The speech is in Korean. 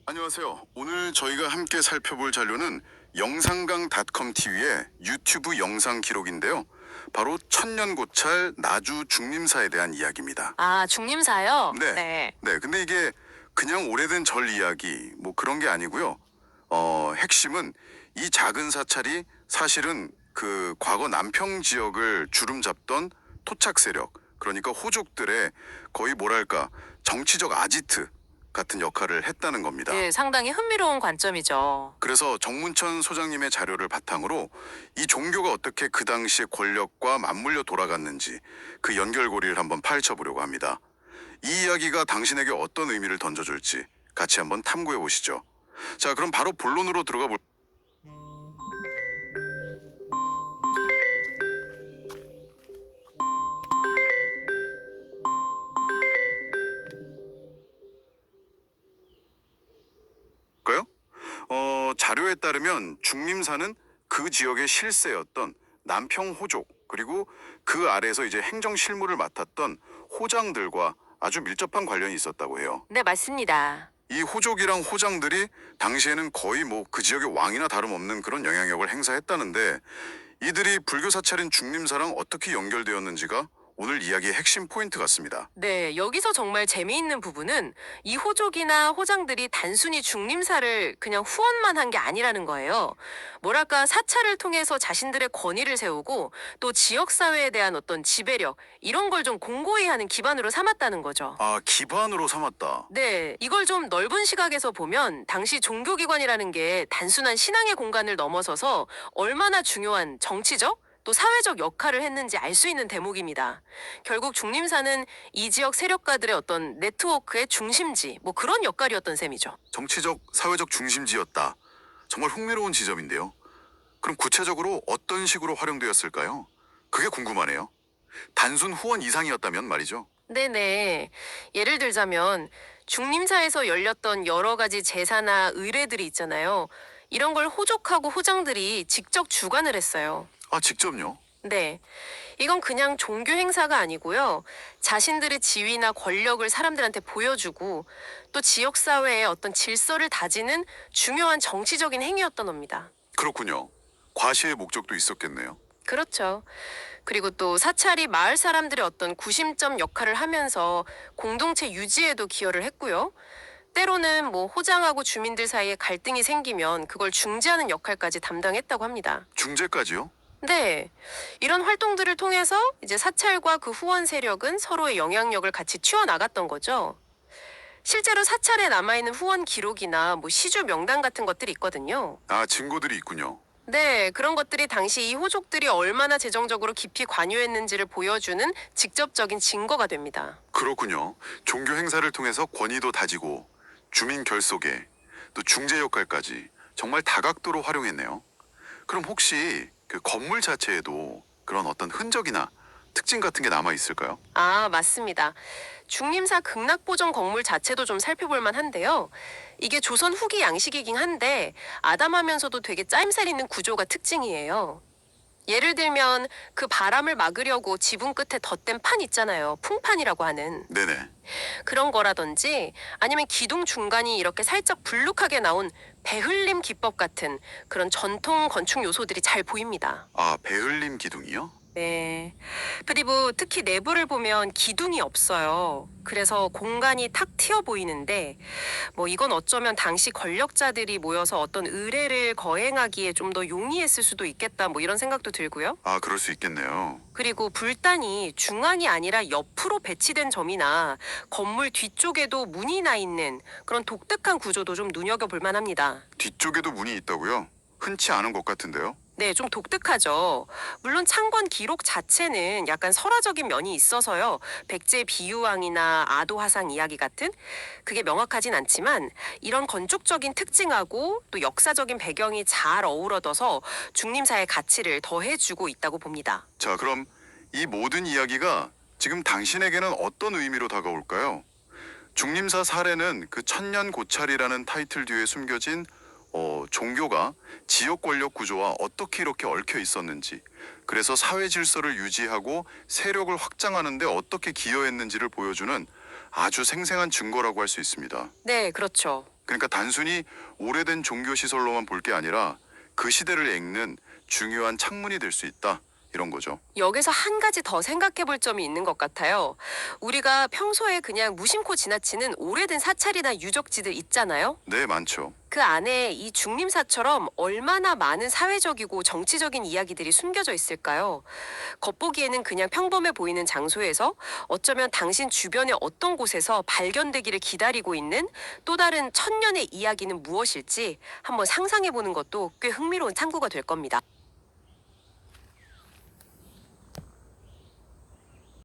안녕하세요. 오늘 저희가 함께 살펴볼 자료는 영상강.com TV의 유튜브 영상 기록인데요. 바로 천년고찰 나주 중림사에 대한 이야기입니다. 아, 중림사요? 네. 네. 근데 이게 그냥 오래된 절 이야기 뭐 그런 게 아니고요. 핵심은 이 작은 사찰이 사실은 그 과거 남평 지역을 주름 잡던 토착 세력, 그러니까 호족들의 거의 뭐랄까 정치적 아지트 같은 역할을 했다는 겁니다. 네, 상당히 흥미로운 관점이죠. 그래서 정문천 소장님의 자료를 바탕으로 이 종교가 어떻게 그 당시의 권력과 맞물려 돌아갔는지 그 연결고리를 한번 파헤쳐보려고 합니다. 이 이야기가 당신에게 어떤 의미를 던져줄지 같이 한번 탐구해 보시죠. 자, 그럼 바로 본론으로 들어가 볼까요? 자료에 따르면 중림사는 그 지역의 실세였던 남평 호족, 그리고 그 아래에서 이제 행정 실무를 맡았던 호장들과 아주 밀접한 관련이 있었다고 해요. 네, 맞습니다. 이 호족이랑 호장들이 당시에는 거의 뭐 그 지역의 왕이나 다름없는 그런 영향력을 행사했다는데, 이들이 불교 사찰인 중림사랑 어떻게 연결되었는지가 오늘 이야기의 핵심 포인트 같습니다. 네, 여기서 정말 재미있는 부분은 이 호족이나 호장들이 단순히 중림사를 그냥 후원만 한 게 아니라는 거예요. 뭐랄까, 사찰을 통해서 자신들의 권위를 세우고 또 지역사회에 대한 어떤 지배력, 이런 걸 좀 공고히 하는 기반으로 삼았다는 거죠. 아, 기반으로 삼았다. 네, 이걸 좀 넓은 시각에서 보면 당시 종교기관이라는 게 단순한 신앙의 공간을 넘어서서 얼마나 중요한 정치적 또 사회적 역할을 했는지 알 수 있는 대목입니다. 결국 중림사는 이 지역 세력가들의 어떤 네트워크의 중심지, 뭐 그런 역할이었던 셈이죠. 정치적, 사회적 중심지였다. 정말 흥미로운 지점인데요. 그럼 구체적으로 어떤 식으로 활용되었을까요? 그게 궁금하네요. 단순 후원 이상이었다면 말이죠. 네네. 예를 들자면 중림사에서 열렸던 여러 가지 제사나 의례들이 있잖아요. 이런 걸 호족하고 호장들이 직접 주관을 했어요. 아, 직접요? 네. 이건 그냥 종교 행사가 아니고요. 자신들의 지위나 권력을 사람들한테 보여주고 또 지역사회의 어떤 질서를 다지는 중요한 정치적인 행위였던 겁니다. 그렇군요. 과시의 목적도 있었겠네요. 그렇죠. 그리고 또 사찰이 마을 사람들의 어떤 구심점 역할을 하면서 공동체 유지에도 기여를 했고요. 때로는 뭐 호장하고 주민들 사이에 갈등이 생기면 그걸 중재하는 역할까지 담당했다고 합니다. 중재까지요? 네. 이런 활동들을 통해서 이제 사찰과 그 후원 세력은 서로의 영향력을 같이 튀어나갔던 거죠. 실제로 사찰에 남아있는 후원 기록이나 뭐 시주 명단 같은 것들이 있거든요. 아, 증거들이 있군요. 네, 그런 것들이 당시 이 호족들이 얼마나 재정적으로 깊이 관여했는지를 보여주는 직접적인 증거가 됩니다. 그렇군요. 종교 행사를 통해서 권위도 다지고 주민 결속에 또 중재 역할까지 정말 다각도로 활용했네요. 그럼 혹시 그 건물 자체에도 그런 어떤 흔적이나 특징 같은 게 남아 있을까요? 아, 맞습니다. 중림사 극락보정 건물 자체도 좀 살펴볼 만한데요. 이게 조선 후기 양식이긴 한데 아담하면서도 되게 짜임새 있는 구조가 특징이에요. 예를 들면 그 바람을 막으려고 지붕 끝에 덧댄 판 있잖아요. 풍판이라고 하는. 네네. 그런 거라든지 아니면 기둥 중간이 이렇게 살짝 불룩하게 나온 배흘림 기법 같은 그런 전통 건축 요소들이 잘 보입니다. 아, 배흘림 기둥이요? 네. 그리고 특히 내부를 보면 기둥이 없어요. 그래서 공간이 탁 트여 보이는데 뭐 이건 어쩌면 당시 권력자들이 모여서 어떤 의례를 거행하기에 좀 더 용이했을 수도 있겠다 뭐 이런 생각도 들고요. 아, 그럴 수 있겠네요. 그리고 불단이 중앙이 아니라 옆으로 배치된 점이나 건물 뒤쪽에도 문이 나 있는 그런 독특한 구조도 좀 눈여겨볼 만합니다. 뒤쪽에도 문이 있다고요? 흔치 않은 것 같은데요? 네, 좀 독특하죠. 물론 창건 기록 자체는 약간 설화적인 면이 있어서요. 백제 비유왕이나 아도화상 이야기 같은 그게 명확하진 않지만 이런 건축적인 특징하고 또 역사적인 배경이 잘 어우러져서 중림사의 가치를 더해주고 있다고 봅니다. 자, 그럼 이 모든 이야기가 지금 당신에게는 어떤 의미로 다가올까요? 중림사 사례는 그 천년고찰이라는 타이틀 뒤에 숨겨진 종교가 지역 권력 구조와 어떻게 이렇게 얽혀 있었는지, 그래서 사회 질서를 유지하고 세력을 확장하는 데 어떻게 기여했는지를 보여주는 아주 생생한 증거라고 할 수 있습니다. 네, 그렇죠. 그러니까 단순히 오래된 종교 시설로만 볼 게 아니라 그 시대를 읽는 중요한 창문이 될 수 있다. 이런 거죠. 여기서 한 가지 더 생각해 볼 점이 있는 것 같아요. 우리가 평소에 그냥 무심코 지나치는 오래된 사찰이나 유적지들 있잖아요. 네, 많죠. 그 안에 이 중림사처럼 얼마나 많은 사회적이고 정치적인 이야기들이 숨겨져 있을까요? 겉보기에는 그냥 평범해 보이는 장소에서 어쩌면 당신 주변의 어떤 곳에서 발견되기를 기다리고 있는 또 다른 천년의 이야기는 무엇일지 한번 상상해 보는 것도 꽤 흥미로운 탐구가 될 겁니다.